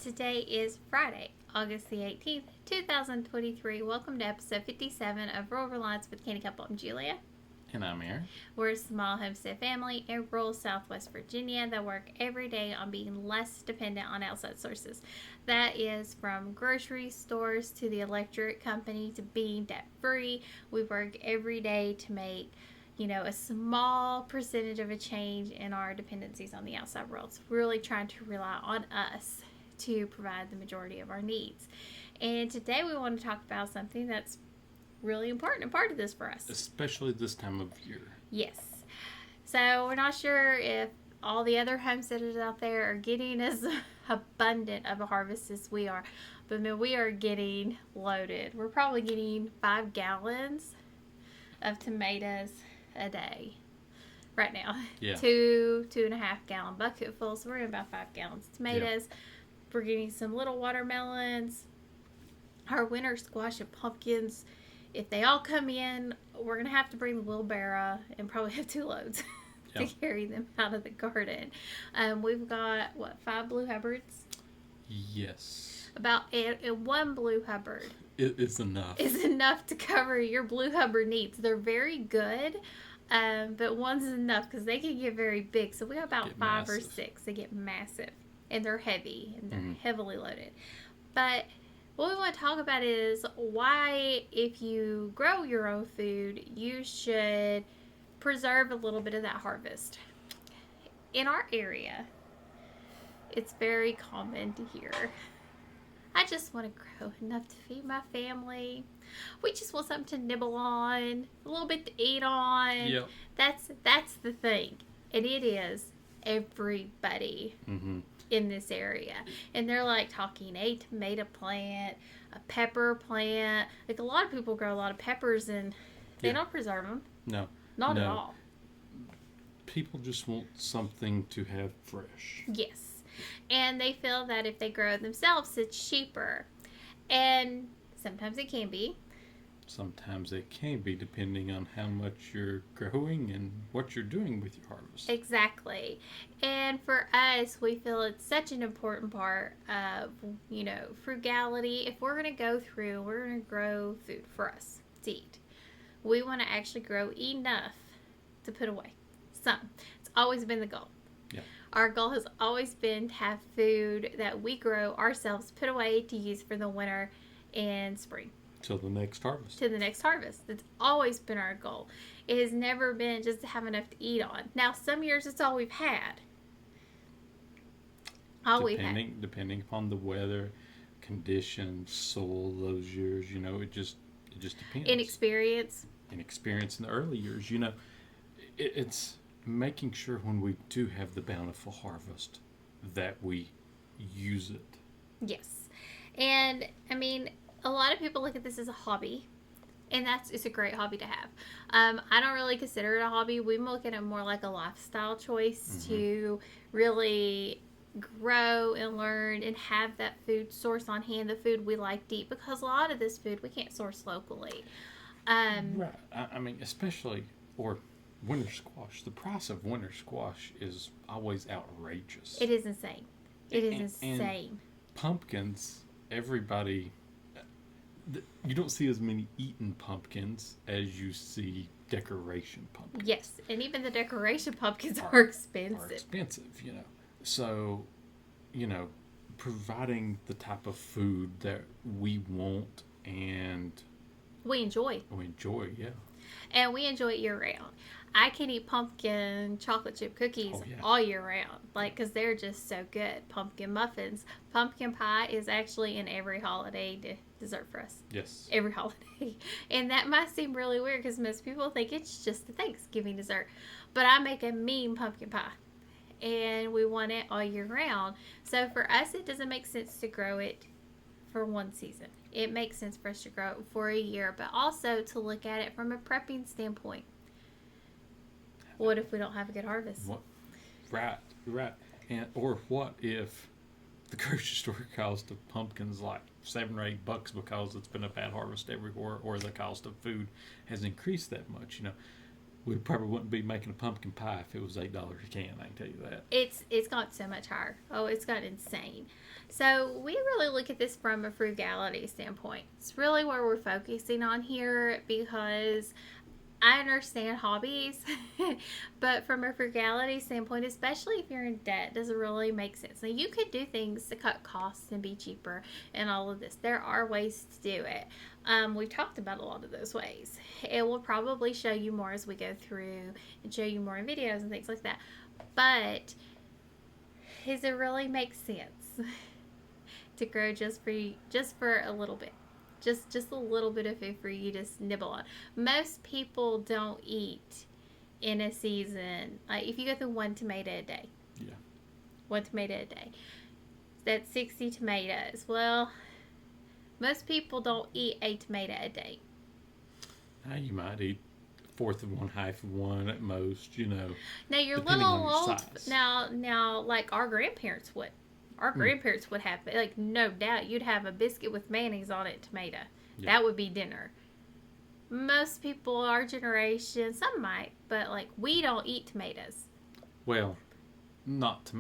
Today is Friday, August the 18th, 2023. Welcome to episode 57 of Rural Reliance with Canny Couple. I'm Julia. And I'm Aaron. We're a small homestead family in rural Southwest Virginia that work every day on being less dependent on outside sources. That is from grocery stores to the electric company to being debt-free. We work every day to make a small percentage of a change in our dependencies on the outside world. So we're really trying to rely on us to provide the majority of our needs. And today we want to talk about something that's really important and part of this for us. Especially this time of year. Yes. So we're not sure if all the other homesteaders out there are getting as abundant of a harvest as we are. But man, we are getting loaded. We're probably getting 5 gallons of tomatoes a day right now. Yeah. 2.5 gallon bucket full. So we're in about 5 gallons of tomatoes. Yeah. We're getting some little watermelons. Our winter squash and pumpkins. If they all come in, we're going to have to bring the wheelbarrow and probably have 2 loads to carry them out of the garden. We've got, 5 blue Hubbards? Yes. About one blue Hubbard. It's enough. Is enough to cover your blue Hubbard needs. They're very good, but one's enough because they can get very big. So we have about 5 or 6. They get massive, and they're heavy, and they're heavily loaded. But what we want to talk about is why, if you grow your own food, you should preserve a little bit of that harvest. In our area, it's very common to hear, I just want to grow enough to feed my family. We just want something to nibble on, a little bit to eat on. Yep. That's the thing. And it is everybody in this area. And they're like talking a tomato plant, a pepper plant. Like a lot of people grow a lot of peppers and they don't preserve them. No. Not at all. People just want something to have fresh. Yes. And they feel that if they grow it themselves, it's cheaper. And sometimes it can be. Sometimes it can be, depending on how much you're growing and what you're doing with your harvest. Exactly. And for us, we feel it's such an important part of, frugality. If we're going to go through, we're going to grow food for us to eat. We want to actually grow enough to put away. Some. It's always been the goal. Yeah. Our goal has always been to have food that we grow ourselves, put away to use for the winter and spring. Till the next harvest. To the next harvest. That's always been our goal. It has never been just to have enough to eat on. Now, some years it's all we've had. Depending upon the weather, conditions, soil, those years, it just depends. Inexperience in the early years, it's making sure when we do have the bountiful harvest that we use it. Yes. And, a lot of people look at this as a hobby, and it's a great hobby to have. I don't really consider it a hobby. We look at it more like a lifestyle choice to really grow and learn and have that food source on hand, the food we like to eat, because a lot of this food we can't source locally. Right. Especially, or winter squash. The price of winter squash is always outrageous. It is insane. It is insane. And pumpkins, everybody... You don't see as many eaten pumpkins as you see decoration pumpkins. Yes, and even the decoration pumpkins are expensive. So, providing the type of food that we want and... We enjoy, yeah. And we enjoy it year-round. I can eat pumpkin chocolate chip cookies all year round, because they're just so good. Pumpkin muffins. Pumpkin pie is actually in every holiday dessert for us. Yes. Every holiday. And that might seem really weird because most people think it's just a Thanksgiving dessert. But I make a mean pumpkin pie. And we want it all year round. So for us, it doesn't make sense to grow it for one season. It makes sense for us to grow it for a year, but also to look at it from a prepping standpoint. What if we don't have a good harvest? Right. Or what if the grocery store cost of pumpkins like $7 or $8 because it's been a bad harvest everywhere, or the cost of food has increased that much? we probably wouldn't be making a pumpkin pie if it was $8 a can. I can tell you that. It's got so much higher. Oh, it's got insane. So we really look at this from a frugality standpoint. It's really where we're focusing on here because I understand hobbies, but from a frugality standpoint, especially if you're in debt, doesn't really make sense. Now, you could do things to cut costs and be cheaper and all of this. There are ways to do it. We've talked about a lot of those ways. It will probably show you more as we go through and show you more in videos and things like that. But does it really make sense to grow just for a little bit? Just a little bit of food for you to nibble on. Most people don't eat in a season. Like if you go through one tomato a day. Yeah. One tomato a day. That's 60 tomatoes. Well, most people don't eat a tomato a day. Now you might eat a fourth of one, half of one at most, Now you're depending little on your old. size. Now, like our grandparents would. Our grandparents would have, like, no doubt, you'd have a biscuit with mayonnaise on it, tomato. Yeah. That would be dinner. Most people, our generation, some might, but, like, we don't eat tomatoes. Well, not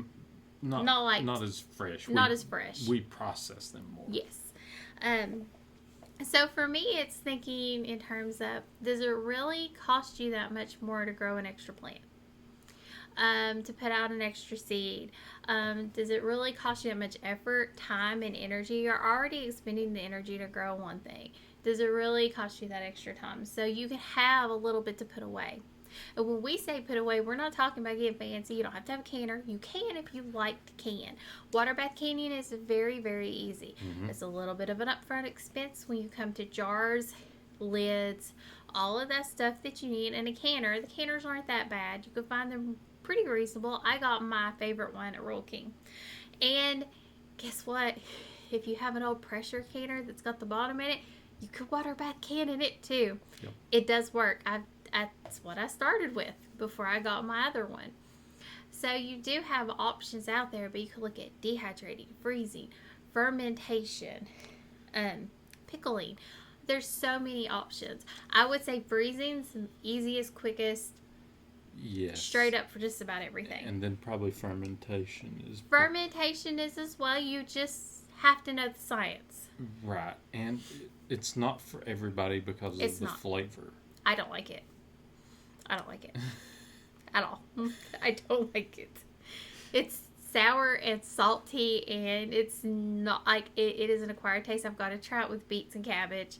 as fresh. Not as fresh. We process them more. Yes. So for me, it's thinking in terms of, does it really cost you that much more to grow an extra plant? To put out an extra seed? Does it really cost you that much effort, time, and energy? You're already expending the energy to grow one thing. Does it really cost you that extra time? So you can have a little bit to put away. And when we say put away, we're not talking about getting fancy. You don't have to have a canner. You can if you like to can. Water bath canning is very, very easy. Mm-hmm. It's a little bit of an upfront expense when you come to jars, lids, all of that stuff that you need in a canner. The canners aren't that bad. You can find them pretty reasonable. I got my favorite one at Rural King. And guess what? If you have an old pressure canner that's got the bottom in it, you could water bath can in it too. Yep. It does work. That's what I started with before I got my other one. So you do have options out there, but you could look at dehydrating, freezing, fermentation, pickling. There's so many options. I would say freezing's the easiest, quickest, yes, straight up for just about everything. And then probably fermentation is... Fermentation is as well. You just have to know the science. Right. And it's not for everybody because of the flavor. I don't like it. I don't like it. At all. I don't like it. It's sour and salty, and it's not like it is an acquired taste. I've got to try it with beets and cabbage,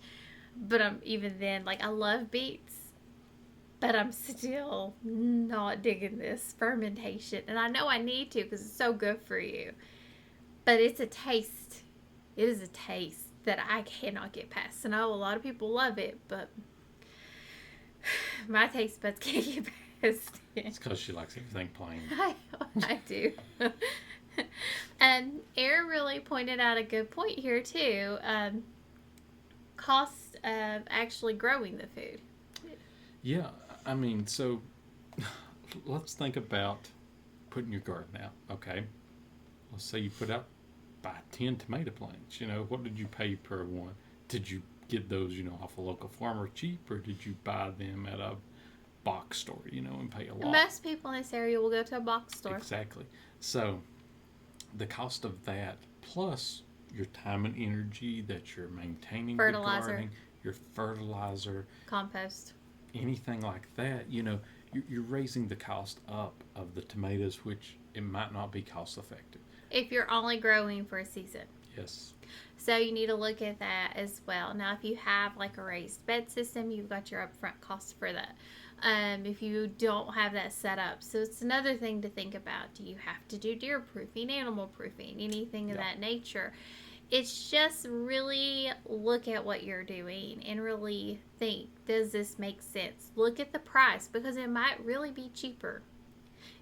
but even then, like, I love beets, but I'm still not digging this fermentation, and I know I need to because it's so good for you, but it's a taste. It is a taste that I cannot get past. I know a lot of people love it, but my taste buds can't get past it. It's because she likes everything plain. I do. And Aaron really pointed out a good point here too. Cost of actually growing the food. Yeah, I mean, so let's think about putting your garden out. Okay, let's say you put out buy 10 tomato plants. What did you pay per one? Did you get those, off a local farmer cheap, or did you buy them at a box store, and pay a lot? Most people in this area will go to a box store. Exactly. So the cost of that, plus your time and energy that you're maintaining the gardening, your fertilizer, compost, anything like that, you're raising the cost up of the tomatoes, which it might not be cost effective. If you're only growing for a season. Yes. So you need to look at that as well. Now, if you have like a raised bed system, you've got your upfront costs for that. If you don't have that set up. So it's another thing to think about. Do you have to do deer proofing, animal proofing, anything of that nature? It's just really look at what you're doing and really think, does this make sense? Look at the price, because it might really be cheaper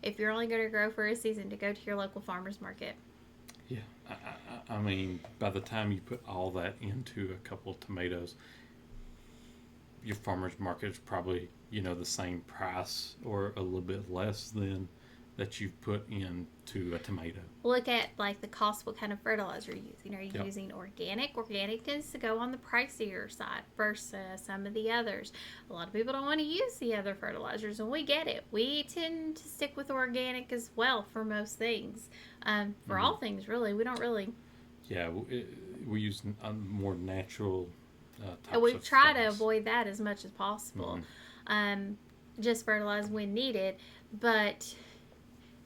if you're only going to grow for a season to go to your local farmer's market. Yeah, I mean, by the time you put all that into a couple of tomatoes, your farmer's market is probably, the same price or a little bit less than that you've put into a tomato. Look at like the cost, what kind of fertilizer you're using. Are you Yep. using organic? Organic tends to go on the pricier side versus some of the others. A lot of people don't want to use the other fertilizers, and we get it. We tend to stick with organic as well for most things. For all things, really. We don't really. Yeah, we use more natural types We of try to things. avoid that as much as possible. Just fertilize when needed, but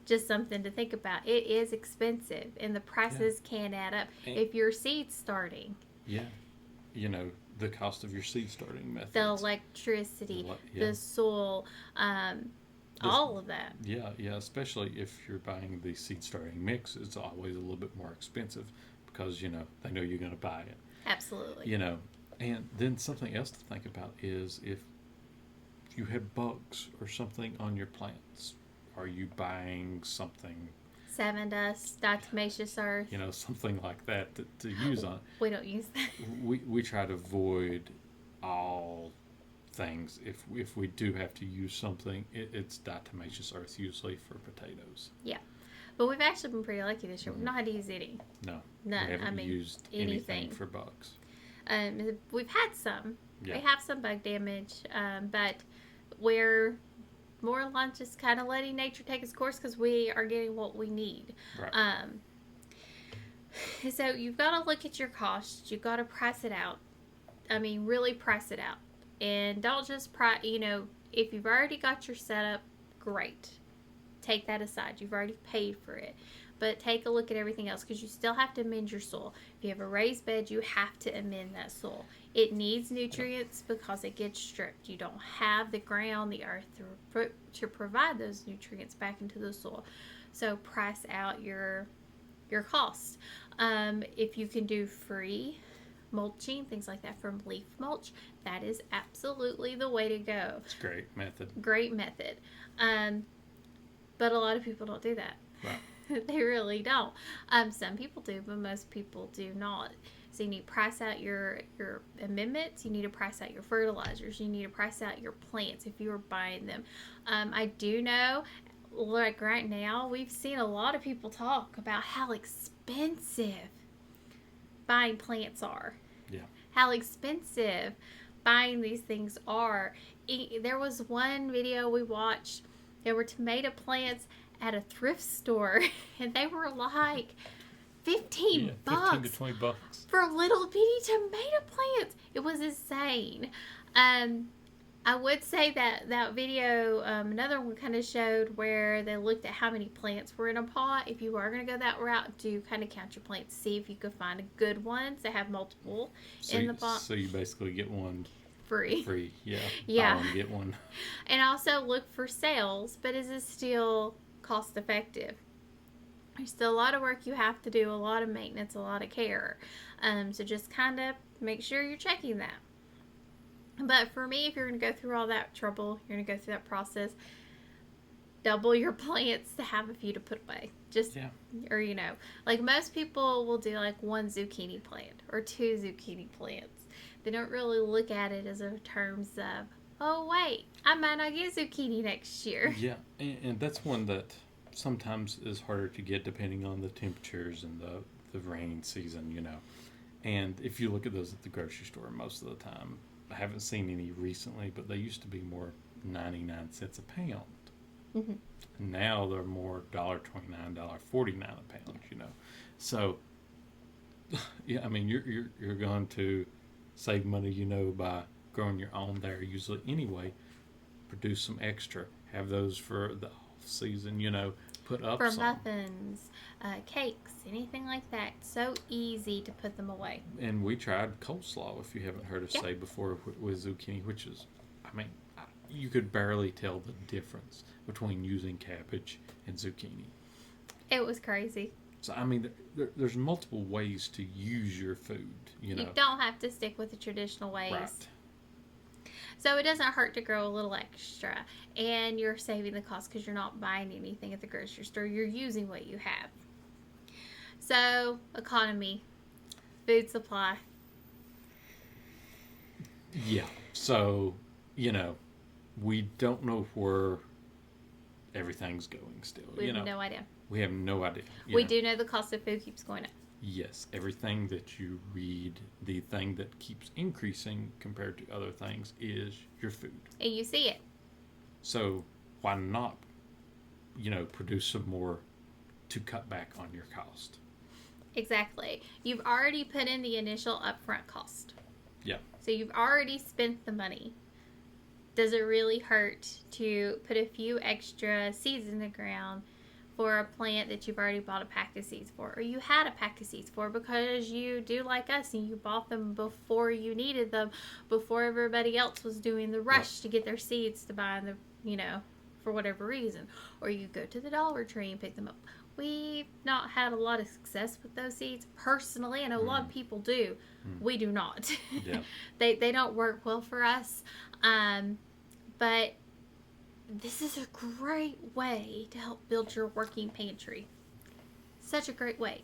just something to think about. It is expensive, and the prices can add up. And- if you're seed starting, Yeah, the cost of your seed starting methods. the electricity, yeah. the soil, all of that. Yeah, especially if you're buying the seed starting mix, it's always a little bit more expensive because they know you're going to buy it. Absolutely. And then something else to think about is if you have bugs or something on your plants, are you buying something, Seven dust, diatomaceous earth. something like that to use on? We don't use that. We try to avoid all things. If we do have to use something, it's diatomaceous earth usually for potatoes. Yeah. But we've actually been pretty lucky this year. We've not had to use any. No, None. we haven't used anything for bugs. We've had some. Yeah. We have some bug damage, but we're more or less just kind of letting nature take its course because we are getting what we need. Right. So you've got to look at your costs. You've got to price it out. I mean, really price it out. And don't just price, if you've already got your setup, great. Take that aside. You've already paid for it. But take a look at everything else because you still have to amend your soil. If you have a raised bed, you have to amend that soil. It needs nutrients because it gets stripped. You don't have the ground, the earth to provide those nutrients back into the soil. So price out your costs. If you can do free mulching, things like that from leaf mulch, that is absolutely the way to go. It's a great method. Great method. But a lot of people don't do that. Right. They really don't. Some people do, but most people do not. So you need to price out your amendments. You need to price out your fertilizers. You need to price out your plants if you are buying them. I do know, like right now, we've seen a lot of people talk about how expensive buying plants are. Yeah. How expensive buying these things are. There was one video we watched. There were tomato plants at a thrift store, and they were like $15 $15 to $20 for little bitty tomato plants. It was insane. I would say that video, another one kind of showed where they looked at how many plants were in a pot. If you are going to go that route, do kind of count your plants. See if you could find a good ones that have multiple in the pot. So you basically get one Free. Yeah. Yeah. Buy one, get one. And also look for sales, but is it still cost effective? There's still a lot of work you have to do, a lot of maintenance, a lot of care. So just kind of make sure you're checking that. But for me, if you're going to go through all that trouble, you're going to go through that process, double your plants to have a few to put away. Or like most people will do like one zucchini plant or two zucchini plants. They don't really look at it as in terms of, oh wait, I might not get zucchini next year. Yeah, and that's one that sometimes is harder to get depending on the temperatures and the rain season, And if you look at those at the grocery store most of the time, I haven't seen any recently, but they used to be more 99 cents a pound. Mm-hmm. Now they're more $1.29, $1.49 a pound, So, yeah, I mean, you're going to save money, by growing your own there usually anyway. Produce some extra. Have those for the off season, put up for some. muffins, cakes, anything like that. So easy to put them away. And we tried coleslaw, if you haven't heard us say before, with zucchini, which is, I mean, you could barely tell the difference between using cabbage and zucchini. It was crazy. So, I mean, there's multiple ways to use your food, You don't have to stick with the traditional ways. Right. So it doesn't hurt to grow a little extra. And you're saving the cost because you're not buying anything at the grocery store. You're using what you have. So, economy, food supply. Yeah. So, we don't know where everything's going still. We have no idea. We have no idea. We do know the cost of food keeps going up. Yes, everything that you read, the thing that keeps increasing compared to other things is your food. And you see it. So why not, produce some more to cut back on your cost? Exactly. You've already put in the initial upfront cost. Yeah. So you've already spent the money. Does it really hurt to put a few extra seeds in the ground for a plant that you've already bought a pack of seeds for, or you had a pack of seeds for because you do like us and you bought them before you needed them, before everybody else was doing the rush to get their seeds to buy the, for whatever reason, or you go to the Dollar Tree and pick them up. We've not had a lot of success with those seeds personally. I know a lot of people do. We do not. Yeah. They don't work well for us. But this is a great way to help build your working pantry. Such a great way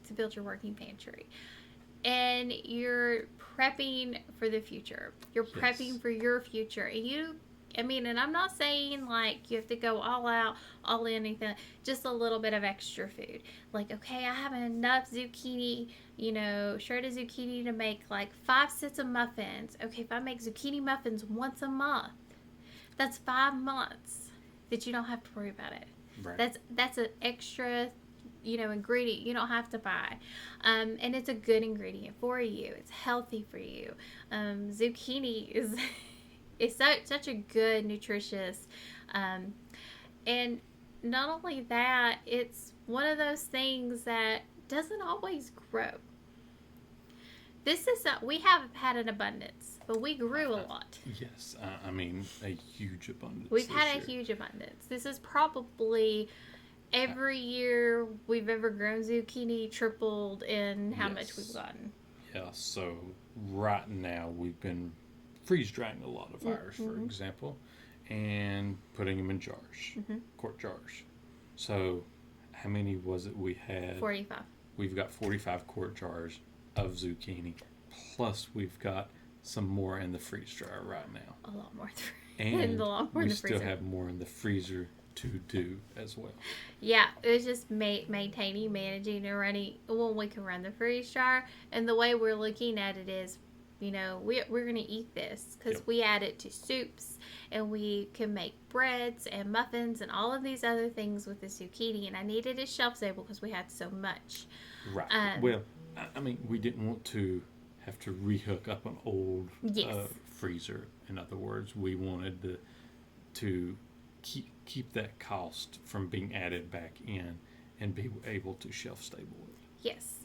to build your working pantry. And you're prepping for the future. You're prepping for your future. And I'm not saying like you have to go all out, all in, anything. Just a little bit of extra food. Like, okay, I have enough zucchini, shredded zucchini to make like 5 sets of muffins. Okay, if I make zucchini muffins once a month, that's 5 months that you don't have to worry about it. Right. That's an extra, ingredient you don't have to buy. And it's a good ingredient for you. It's healthy for you. Zucchini is such a good, nutritious, and not only that, it's one of those things that doesn't always grow. We have had an abundance, but we grew a lot. Yes, a huge abundance. We've had a huge abundance. This is probably every year we've ever grown zucchini tripled in how much we've gotten. Yeah, so right now we've been freeze drying a lot of ours, for example, and putting them in jars, quart jars. So how many was it we had? 45. We've got 45 quart jars of zucchini, plus we've got some more in the freeze dryer right now. A lot more. And we still have more in the freezer to do as well. Yeah, it was just maintaining, managing, and running when we can run the freeze dryer. And the way we're looking at it is, we're going to eat this because we add it to soups, and we can make breads and muffins and all of these other things with the zucchini. And I needed it shelf stable because we had so much. Right. We didn't want to have to rehook up an old freezer. In other words, we wanted to keep that cost from being added back in and be able to shelf stable it. Yes.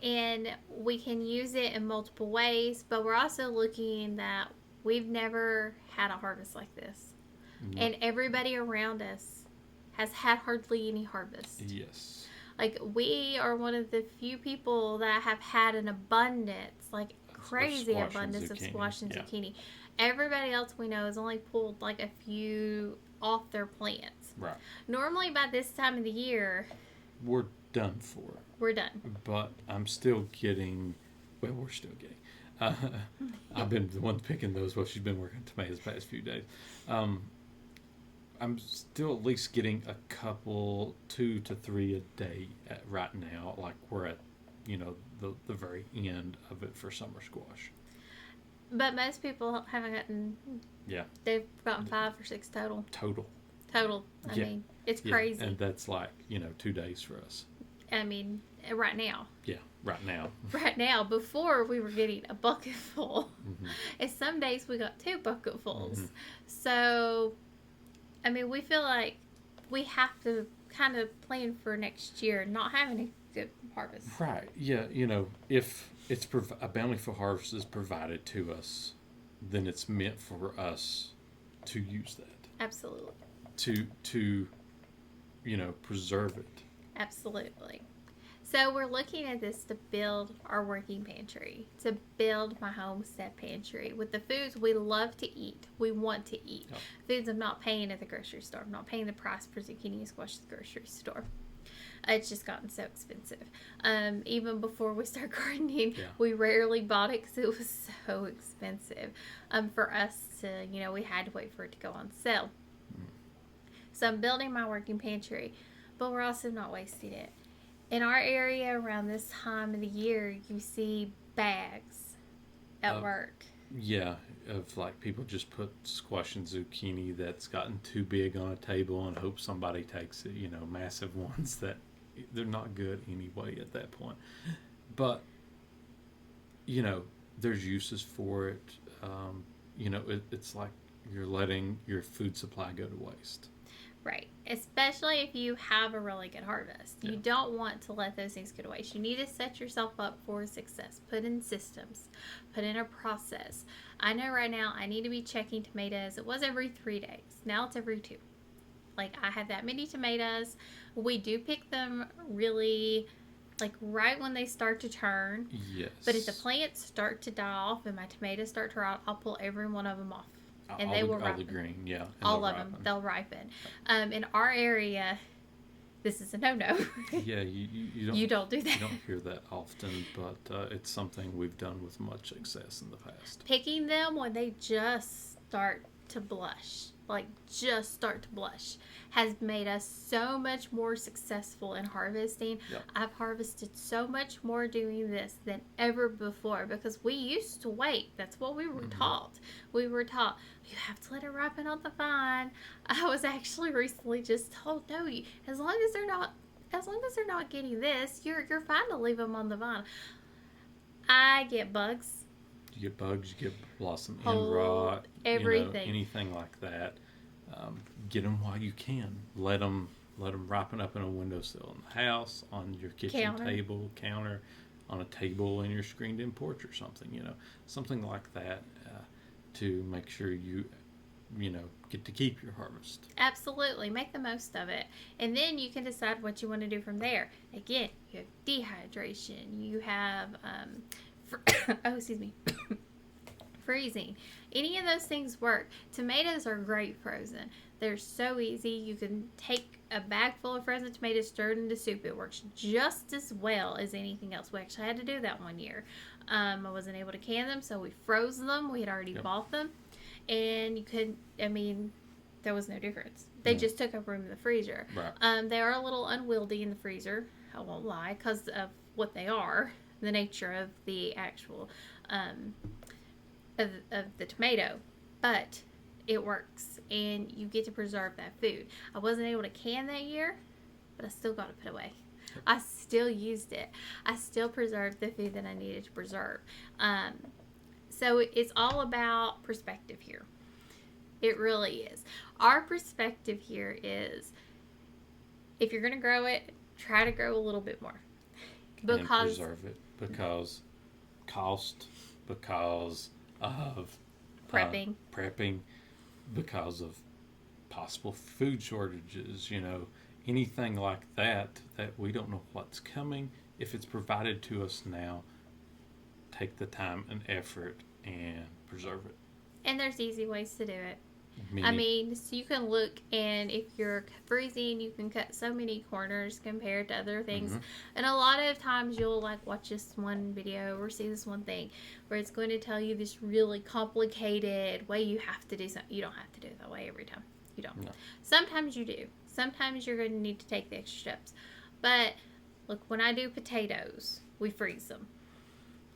And we can use it in multiple ways, but we're also looking that we've never had a harvest like this. No. And everybody around us has had hardly any harvest. Yes. Like, we are one of the few people that have had an abundance, like crazy abundance of squash and zucchini. Everybody else we know has only pulled like a few off their plants. Right. Normally by this time of the year, we're done for. We're done. But I'm still getting, we're still getting. I've been the one picking those while she's been working tomatoes the past few days. I'm still at least getting a couple, 2 to 3 a day right now. Like we're at, the very end of it for summer squash. But most people haven't gotten. Yeah. They've gotten 5 or 6 total. Total. I mean, it's crazy. And that's like 2 days for us. I mean, right now. Yeah, right now. Right now. Before we were getting a bucket full. And some days we got 2 bucketfuls. So, I mean, we feel like we have to kind of plan for next year, not having a good harvest. Right. Yeah. If it's a bountiful harvest is provided to us, then it's meant for us to use that. Absolutely. To preserve it. Absolutely. So we're looking at this to build our working pantry, to build my homestead pantry with the foods we love to eat, we want to eat. Yep. Foods I'm not paying at the grocery store. I'm not paying the price for zucchini and squash at the grocery store. It's just gotten so expensive. Even before we start gardening, we rarely bought it because it was so expensive for us to, we had to wait for it to go on sale. So I'm building my working pantry, but we're also not wasting it. In our area around this time of the year, you see bags at work. Yeah, of like people just put squash and zucchini that's gotten too big on a table and hope somebody takes it. Massive ones that they're not good anyway at that point. But there's uses for it. It's like you're letting your food supply go to waste. Right. Especially if you have a really good harvest. You don't want to let those things go to waste. You need to set yourself up for success. Put in systems. Put in a process. I know right now I need to be checking tomatoes. It was every 3 days. Now it's every 2. Like, I have that many tomatoes. We do pick them really, like, right when they start to turn. Yes. But if the plants start to die off and my tomatoes start to rot, I'll pull every one of them off. And they will ripen. All the green, yeah. All of them. They'll ripen. In our area, this is a no-no. Yeah, you don't do that. You don't hear that often, but it's something we've done with much success in the past. Picking them when they just start to blush, has made us so much more successful in harvesting. Yep. I've harvested so much more doing this than ever before because we used to wait. That's what we were taught. We were taught, you have to let it ripen on the vine. I was actually recently just told, no, as long as they're not getting this, you're fine to leave them on the vine. I get bugs. You get bugs, you get blossom end rot, everything, anything like that. Get them while you can. Let them ripen up in a windowsill in the house, on your kitchen table, counter, on a table in your screened-in porch or something. Something like that to make sure you get to keep your harvest. Absolutely, make the most of it, and then you can decide what you want to do from there. Again, you have dehydration. You have freezing. Any of those things work. Tomatoes are great frozen. They're so easy. You can take a bag full of frozen tomatoes, stir it into soup. It works just as well as anything else. We actually had to do that one year. I wasn't able to can them, so we froze them. We had already bought them, and there was no difference. They just took up room in the freezer. Right. They are a little unwieldy in the freezer, I won't lie, because of what they are, the nature of the actual of the tomato, but it works and you get to preserve that food. I wasn't able to can that year, but I still got to put away. I still used it. I still preserved the food that I needed to preserve. So it's all about perspective here. It really is. Our perspective here is, if you're going to grow it, try to grow a little bit more. And preserve it because cost, because of prepping, because of possible food shortages, anything like that we don't know what's coming. If it's provided to us now, take the time and effort and preserve it. And there's easy ways to do it. So you can look, and if you're freezing, you can cut so many corners compared to other things. And a lot of times you'll watch this one video or see this one thing where it's going to tell you this really complicated way you have to do something. You don't have to do it that way every time. You don't. No. Sometimes you do. Sometimes you're going to need to take the extra steps. But look, when I do potatoes, we freeze them.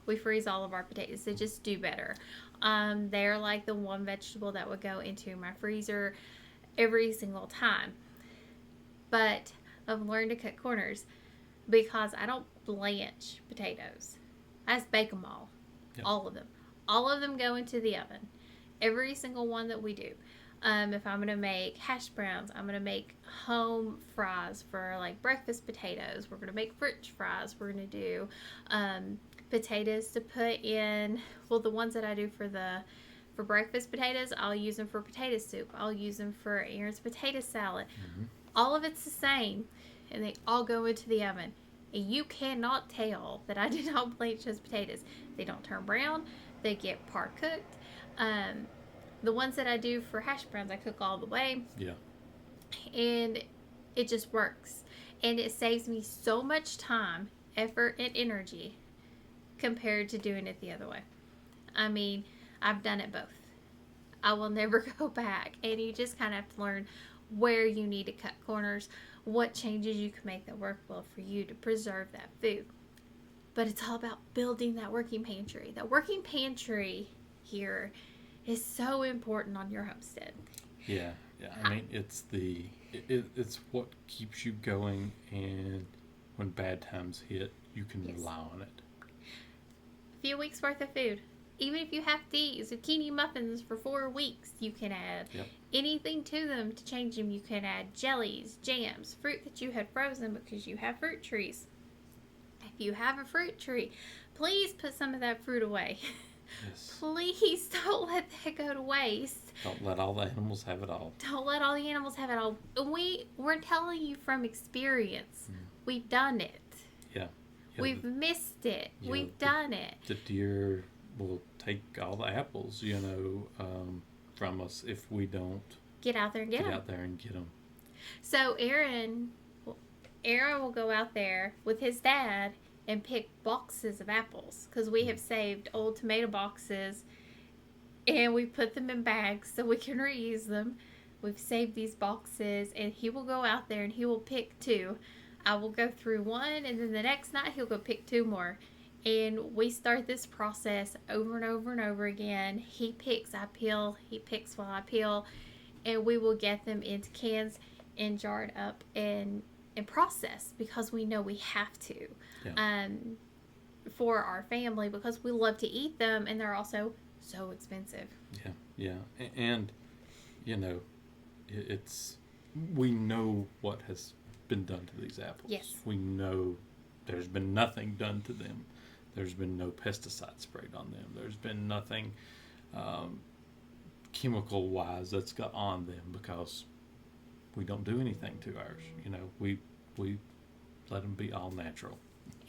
We freeze all of our potatoes. They just do better. They're like the one vegetable that would go into my freezer every single time. But I've learned to cut corners because I don't blanch potatoes. I just bake them all. Yep. All of them. All of them go into the oven. Every single one that we do. If I'm going to make hash browns, I'm going to make home fries for breakfast potatoes. We're going to make French fries. We're going to do potatoes to put in. Well, the ones that I do for breakfast potatoes, I'll use them for potato soup. I'll use them for Aaron's potato salad. All of it's the same, and they all go into the oven. And you cannot tell that I did not blanch those potatoes. They don't turn brown. They get par cooked. The ones that I do for hash browns, I cook all the way. Yeah. And it just works. And it saves me so much time, effort, and energy compared to doing it the other way. I've done it both. I will never go back. And you just kind of have to learn where you need to cut corners, what changes you can make that work well for you to preserve that food. But it's all about building that working pantry. That working pantry here is so important on your homestead. Yeah. I mean, it's it's what keeps you going, and when bad times hit, you can rely on it. A few weeks worth of food. Even if you have to eat zucchini muffins for 4 weeks, you can add anything to them to change them. You can add jellies, jams, fruit that you had frozen because you have fruit trees. If you have a fruit tree, please put some of that fruit away. Yes. Please don't let that go to waste. Don't let all the animals have it all. Don't let all the animals have it all. We're telling you from experience. We've done it. Yeah. We've missed it. We've done it. The deer will take all the apples, from us if we don't get out there and get them. So Aaron will go out there with his dad and pick boxes of apples, because we have saved old tomato boxes and we put them in bags so we can reuse them. We've saved these boxes, and he will go out there and he will pick 2. I will go through 1, and then the next night he'll go pick 2 more. And we start this process over and over and over again. He picks, I peel, he picks while I peel, and we will get them into cans and jarred up and processed, because we know we have to for our family, because we love to eat them, and they're also so expensive. Yeah. And we know what has been done to these apples. Yes. We know there's been nothing done to them. There's been no pesticide sprayed on them. There's been nothing chemical wise that's got on them, because we don't do anything to ours. We let them be all natural.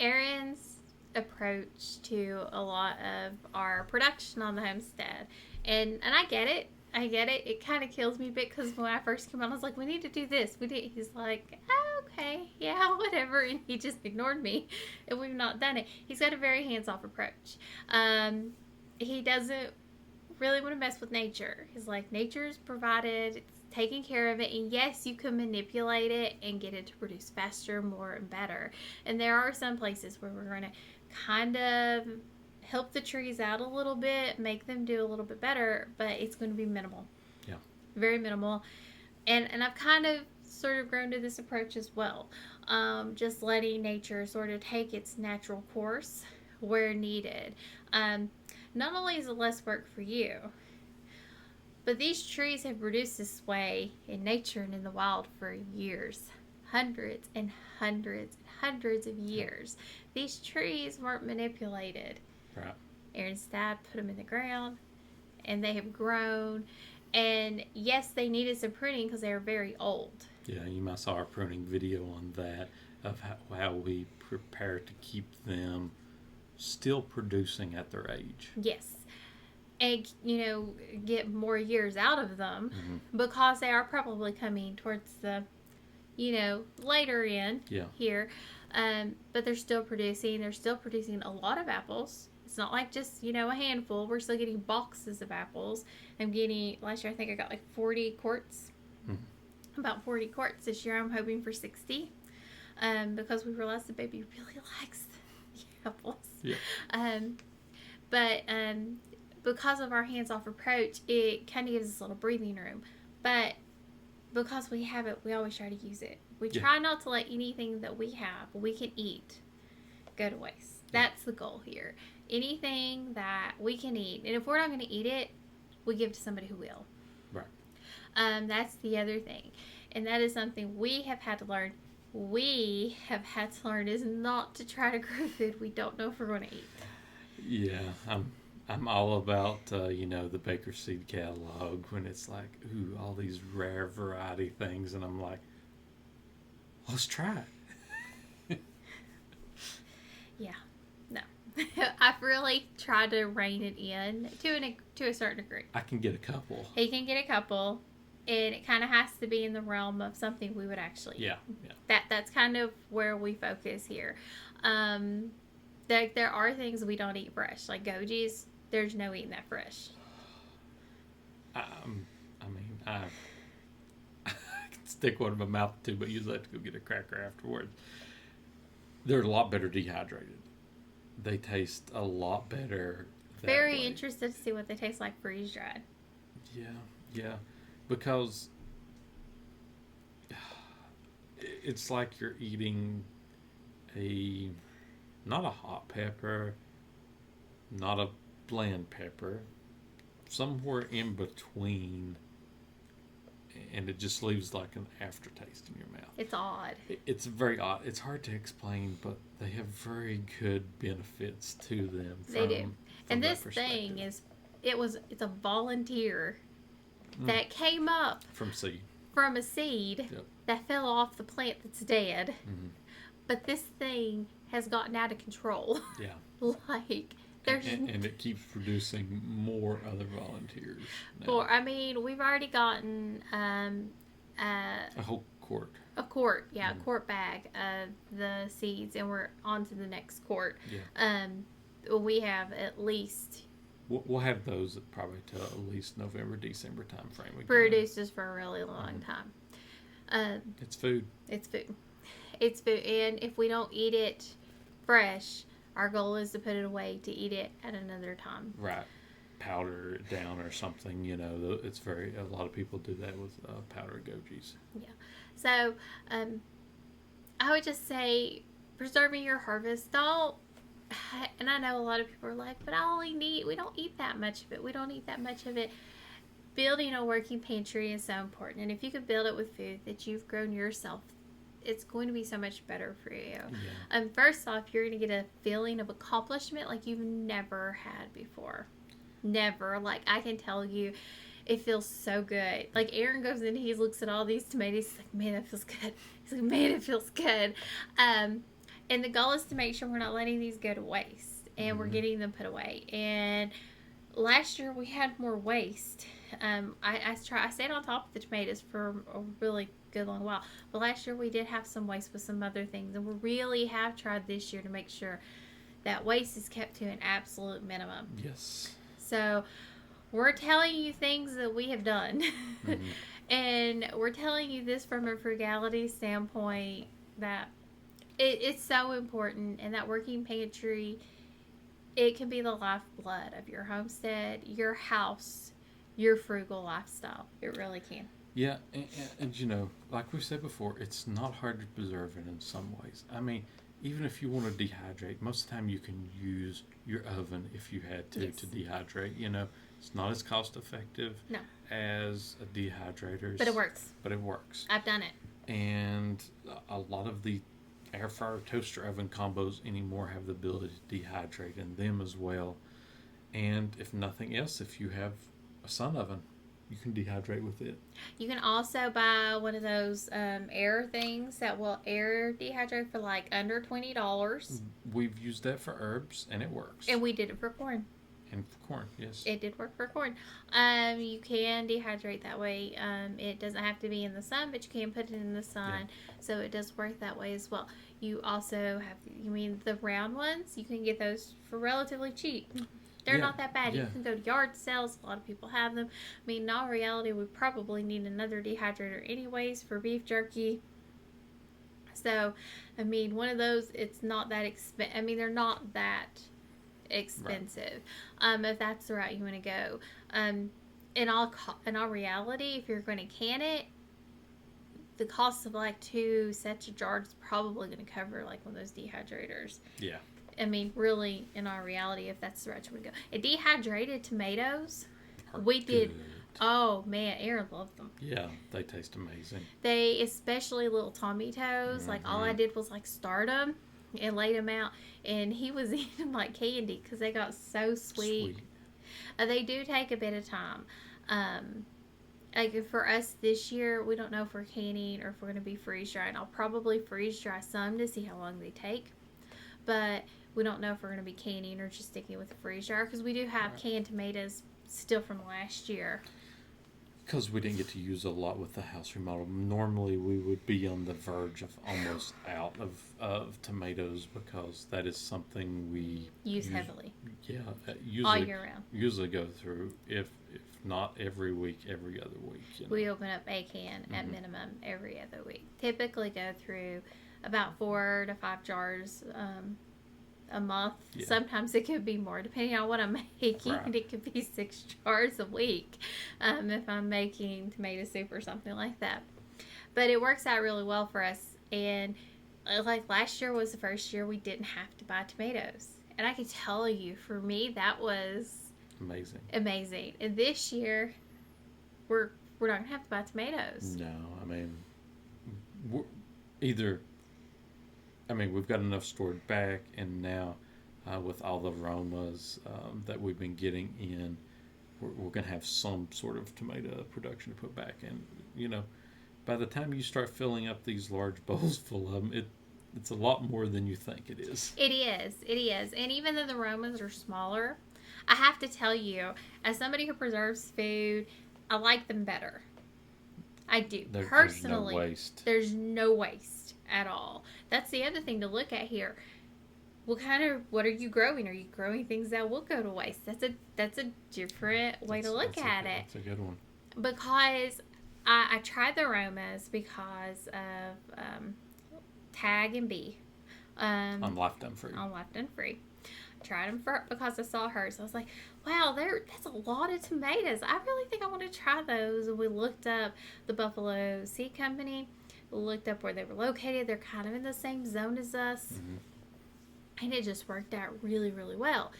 Aaron's approach to a lot of our production on the homestead, and I get it. It kind of kills me a bit, because when I first came on, I was like, we need to do this. He's like, oh, okay, yeah, whatever. And he just ignored me, and we've not done it. He's got a very hands-off approach. He doesn't really want to mess with nature. He's like, nature's provided, it's taking care of it, and yes, you can manipulate it and get it to produce faster, more, and better. And there are some places where we're going to kind of help the trees out a little bit, make them do a little bit better, but it's going to be minimal. Yeah. Very minimal. And I've kind of sort of grown to this approach as well. Just letting nature sort of take its natural course where needed. Not only is it less work for you, but these trees have produced this way in nature and in the wild for years. Hundreds and hundreds and hundreds of years. These trees weren't manipulated. Right. Aaron's dad put them in the ground, and they have grown. And yes, they needed some pruning because they were very old. Yeah, you might saw our pruning video on that, of how we prepare to keep them still producing at their age. Yes. And, get more years out of them, because they are probably coming towards the, later in here. But they're still producing. They're still producing a lot of apples. It's not like just, a handful. We're still getting boxes of apples. Last year I think I got like 40 quarts. About 40 quarts. This year I'm hoping for 60. Because we realized the baby really likes the apples. Yeah. But because of our hands-off approach, it kind of gives us a little breathing room. But because we have it, we always try to use it. We try not to let anything that we can eat, go to waste. That's the goal here. Anything that we can eat, and if we're not going to eat it, we give it to somebody who will. Right. That's the other thing, and that is something we have had to learn. We have had to learn is not to try to grow food we don't know if we're going to eat. Yeah, I'm all about the Baker Seed catalog, when it's like, ooh, all these rare variety things, and I'm like, let's try it. Yeah, no. I've really tried to rein it in to a certain degree. I can get a couple. He can get a couple, and it kind of has to be in the realm of something we would actually eat. Yeah. That's kind of where we focus here. There are things we don't eat fresh, like goji's. There's no eating that fresh. I can stick one in my mouth too, but usually I have to go get a cracker afterwards. They're a lot better dehydrated. They taste a lot better. Very interested to see what they taste like freeze dried. Yeah, because it's like you're eating not a hot pepper, not a bland pepper, somewhere in between, and it just leaves like an aftertaste in your mouth. It's odd. It's very odd. It's hard to explain, but they have very good benefits to them. They do. And this thing it's a volunteer that came up from a seed Yep. that fell off the plant that's dead. Mm-hmm. But this thing has gotten out of control. Yeah. Like there's and it keeps producing more other volunteers. We've already gotten a whole quart. A quart bag of the seeds, and we're on to the next quart. Yeah. We have at least. We'll have those probably till at least November, December time frame. Produces for a really long time. It's food. It's food. It's food, and if we don't eat it fresh, our goal is to put it away to eat it at another time. Right. Powder it down or something. It's a lot of people do that with powdered goji's. Yeah. So, I would just say preserving your harvest. And I know a lot of people are like, but we don't eat that much of it. Building a working pantry is so important. And if you could build it with food that you've grown yourself, it's going to be so much better for you. Yeah. First off, you're going to get a feeling of accomplishment like you've never had before. Never. Like, I can tell you, it feels so good. Like, Aaron goes in, he looks at all these tomatoes, he's like, man, that feels good. He's like, man, it feels good. And the goal is to make sure we're not letting these go to waste, and we're getting them put away. And last year we had more waste. I stayed on top of the tomatoes for a really good long while, but last year we did have some waste with some other things, and we really have tried this year to make sure that waste is kept to an absolute minimum. Yes. So we're telling you things that we have done, and we're telling you this from a frugality standpoint that it's so important, and that working pantry, it can be the lifeblood of your homestead, your house, your frugal lifestyle. It really can. Yeah, and like we said before, it's not hard to preserve it in some ways. I mean, even if you want to dehydrate, most of the time you can use your oven if you had to dehydrate. It's not as cost effective as a dehydrator. But it works. I've done it. And a lot of the air fryer toaster oven combos anymore have the ability to dehydrate in them as well. And if nothing else, if you have a sun oven, you can dehydrate with it. You can also buy one of those air things that will air dehydrate for like under $20. We've used that for herbs, and it works. And we did it for corn. And for corn, yes. It did work for corn. You can dehydrate that way. It doesn't have to be in the sun, but you can put it in the sun. Yeah. So it does work that way as well. You also have, the round ones, you can get those for relatively cheap. They're not that bad. You can go to yard sales. A lot of people have them. In all reality, we probably need another dehydrator anyways for beef jerky. So, one of those, it's not that expensive. They're not that expensive. Right. If that's the route you want to go. In all reality, if you're going to can it, the cost of like 2 sets of jars is probably going to cover like one of those dehydrators. Yeah. Really, in our reality, if that's the route you want to go. And dehydrated tomatoes, did. Oh, man, Aaron loved them. Yeah, they taste amazing. They, especially little tomatoes, like all I did was like start them and laid them out. And he was eating them like candy because they got so sweet. They do take a bit of time. Like for us this year, we don't know if we're canning or if we're going to be freeze drying. I'll probably freeze dry some to see how long they take. But we don't know if we're going to be canning or just sticking with the freeze dryer because we do have canned tomatoes still from last year. Because we didn't get to use a lot with the house remodel. Normally we would be on the verge of almost out of tomatoes because that is something we use heavily. Yeah, all year round. Usually go through, if not every week, every other week. We open up a can at minimum every other week. Typically go through about 4 to 5 jars a month. Yeah. Sometimes it could be more depending on what I'm making. Right. It could be 6 jars a week if I'm making tomato soup or something like that. But it works out really well for us. And like last year was the first year we didn't have to buy tomatoes. And I can tell you, for me, that was amazing. And this year, we're not going to have to buy tomatoes. No, I mean, we've got enough stored back, and now with all the aromas that we've been getting in, we're going to have some sort of tomato production to put back. And, by the time you start filling up these large bowls full of them, it's a lot more than you think it is. It is. And even though the aromas are smaller, I have to tell you, as somebody who preserves food, I like them better. I do. Personally, there's no waste at all. That's the other thing to look at here. What are you growing? Are you growing things that will go to waste? That's a different way to look at it. That's a good one. Because I tried the aromas because of Tag and B. On Life Done Free. Tried them because I saw hers. I was like, wow, that's a lot of tomatoes. I really think I want to try those. And we looked up the Buffalo Seed Company. We looked up where they were located. They're kind of in the same zone as us. Mm-hmm. And it just worked out really, really well.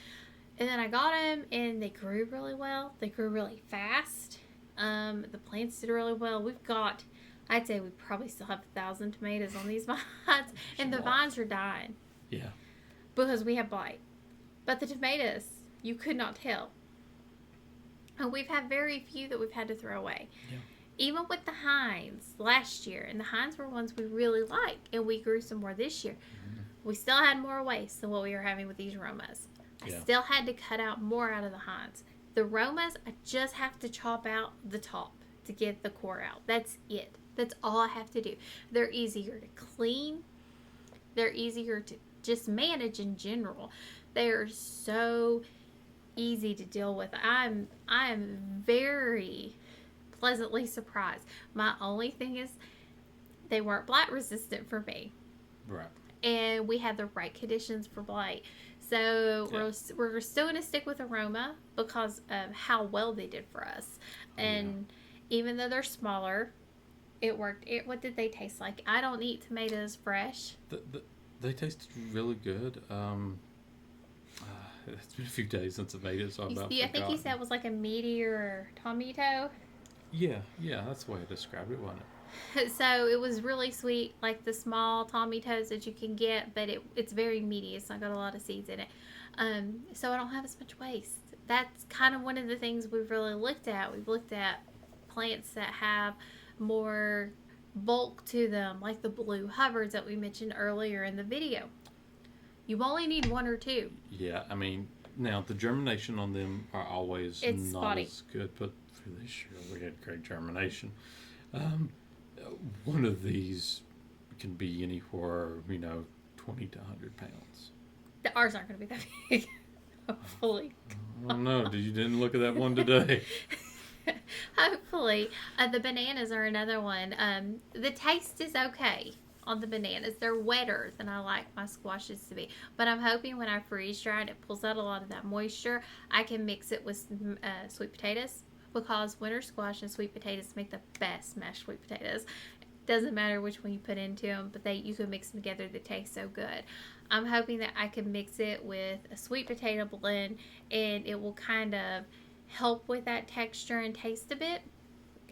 And then I got them, and they grew really well. They grew really fast. The plants did really well. I'd say we probably still have 1,000 tomatoes on these vines. And the vines are dying. Yeah. Because we have blight. But the tomatoes, you could not tell. And we've had very few that we've had to throw away. Yeah. Even with the Heinz last year, and the Heinz were ones we really liked, and we grew some more this year. Mm-hmm. We still had more waste than what we were having with these Romas. I still had to cut out more out of the Heinz. The Romas, I just have to chop out the top to get the core out. That's it. That's all I have to do. They're easier to clean. They're easier to just manage in general. They are so easy to deal with. I am very pleasantly surprised. My only thing is they weren't blight resistant for me. Right. And we had the right conditions for blight. So we're still going to stick with aroma because of how well they did for us. And even though they're smaller, it worked. What did they taste like? I don't eat tomatoes fresh. They tasted really good. It's been a few days since I made it, so I think you said it was like a meteor tomato. Yeah, that's the way I described it, wasn't it? So it was really sweet, like the small tomatoes that you can get, but it's very meaty. It's not got a lot of seeds in it. So I don't have as much waste. That's kind of one of the things we've really looked at. We've looked at plants that have more bulk to them, like the blue Hubbards that we mentioned earlier in the video. You only need 1 or 2. Yeah, I mean, now the germination on them are always not spotty. As good, but for this year we had great germination. One of these can be anywhere, 20 to 100 pounds. Ours aren't going to be that big. Hopefully. I don't know. You didn't look at that one today. Hopefully. The bananas are another one. The taste is okay on the bananas. They're wetter than I like my squashes to be. But I'm hoping when I freeze dry and it pulls out a lot of that moisture, I can mix it with sweet potatoes. Because winter squash and sweet potatoes make the best mashed sweet potatoes. Doesn't matter which one you put into them, but you can mix them together. They taste so good. I'm hoping that I can mix it with a sweet potato blend, and it will kind of help with that texture and taste a bit.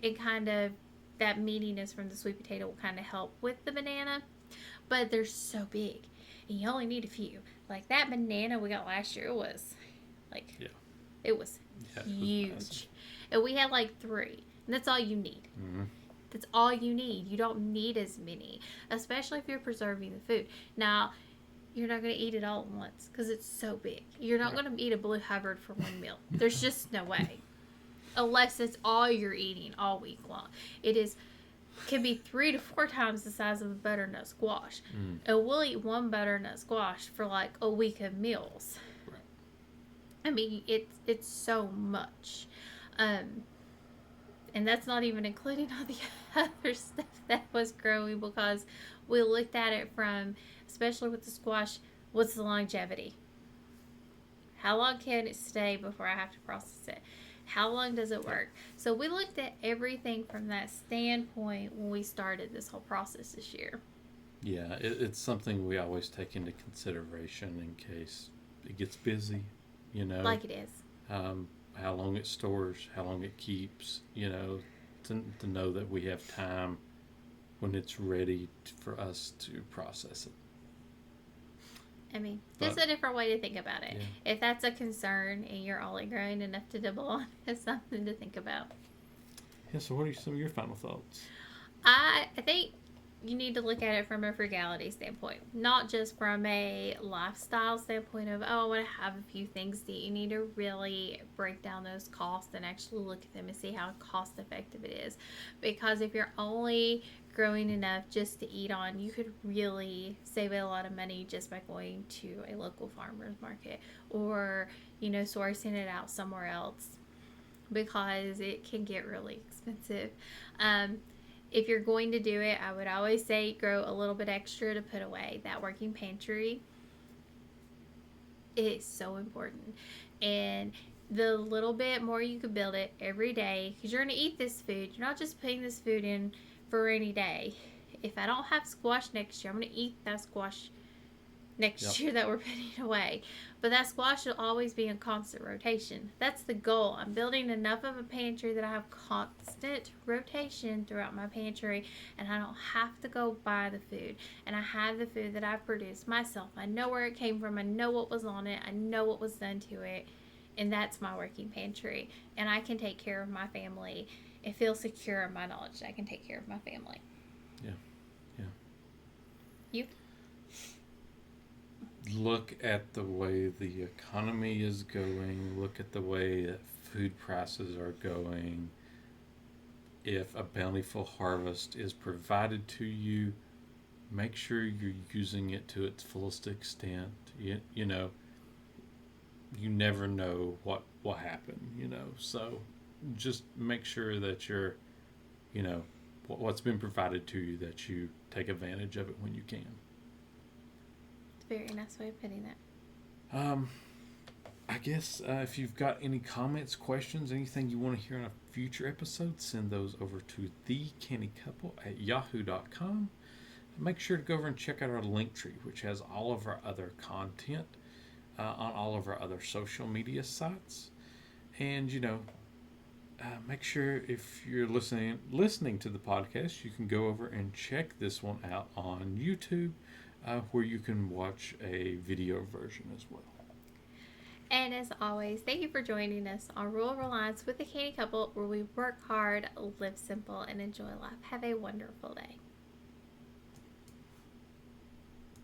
And kind of that meatiness from the sweet potato will kind of help with the banana. But they're so big, and you only need a few. Like that banana we got last year, it was huge. And we had like 3. And that's all you need. Mm-hmm. That's all you need. You don't need as many. Especially if you're preserving the food. Now, you're not going to eat it all at once. Because it's so big. You're not going to eat a blue Hubbard for one meal. There's just no way. Unless it's all you're eating all week long. Can be 3 to 4 times the size of a butternut squash. Mm. And we'll eat one butternut squash for like a week of meals. Right. I mean, it's so much. And that's not even including all the other stuff that was growing, because we looked at it from, especially with the squash, what's the longevity? How long can it stay before I have to process it? How long does it work? So we looked at everything from that standpoint when we started this whole process this year. Yeah, it's something we always take into consideration in case it gets busy, you know. Like it is. How long it stores, how long it keeps, you know, to know that we have time when it's ready for us to process it. I mean, just a different way to think about it. Yeah. If that's a concern and you're only growing enough to dibble on, it's something to think about. Yeah, so what are some of your final thoughts? I think you need to look at it from a frugality standpoint, not just from a lifestyle standpoint of, oh, I want to have a few things to eat. You need to really break down those costs and actually look at them and see how cost effective it is. Because if you're only growing enough just to eat on, you could really save a lot of money just by going to a local farmer's market, or, you know, sourcing it out somewhere else, because it can get really expensive. If you're going to do it, I would always say grow a little bit extra to put away. That working pantry is so important. And the little bit more you could build it every day, because you're going to eat this food. You're not just putting this food in for any day. If I don't have squash next year, I'm going to eat that squash next year that we're putting away. But that squash will always be in constant rotation. That's the goal. I'm building enough of a pantry that I have constant rotation throughout my pantry, and I don't have to go buy the food. And I have the food that I've produced myself. I know where it came from. I know what was on it. I know what was done to it. And that's my working pantry. And I can take care of my family and feel secure in my knowledge that I can take care of my family. Yeah. Yeah. You? Look at the way the economy is going. Look at the way that food prices are going. If a bountiful harvest is provided to you, make sure you're using it to its fullest extent. You know, you never know what will happen, you know. So just make sure that you're, you know, what's been provided to you, that you take advantage of it when you can. Very nice way of putting that. I guess if you've got any comments, questions, anything you want to hear in a future episode, send those over to thecannycouple@yahoo.com. Make sure to go over and check out our link tree, which has all of our other content on all of our other social media sites. And, you know, make sure if you're listening to the podcast, you can go over and check this one out on YouTube, where you can watch a video version as well. And as always, thank you for joining us on Rural Reliance with the Canny Couple, where we work hard, live simple, and enjoy life. Have a wonderful day.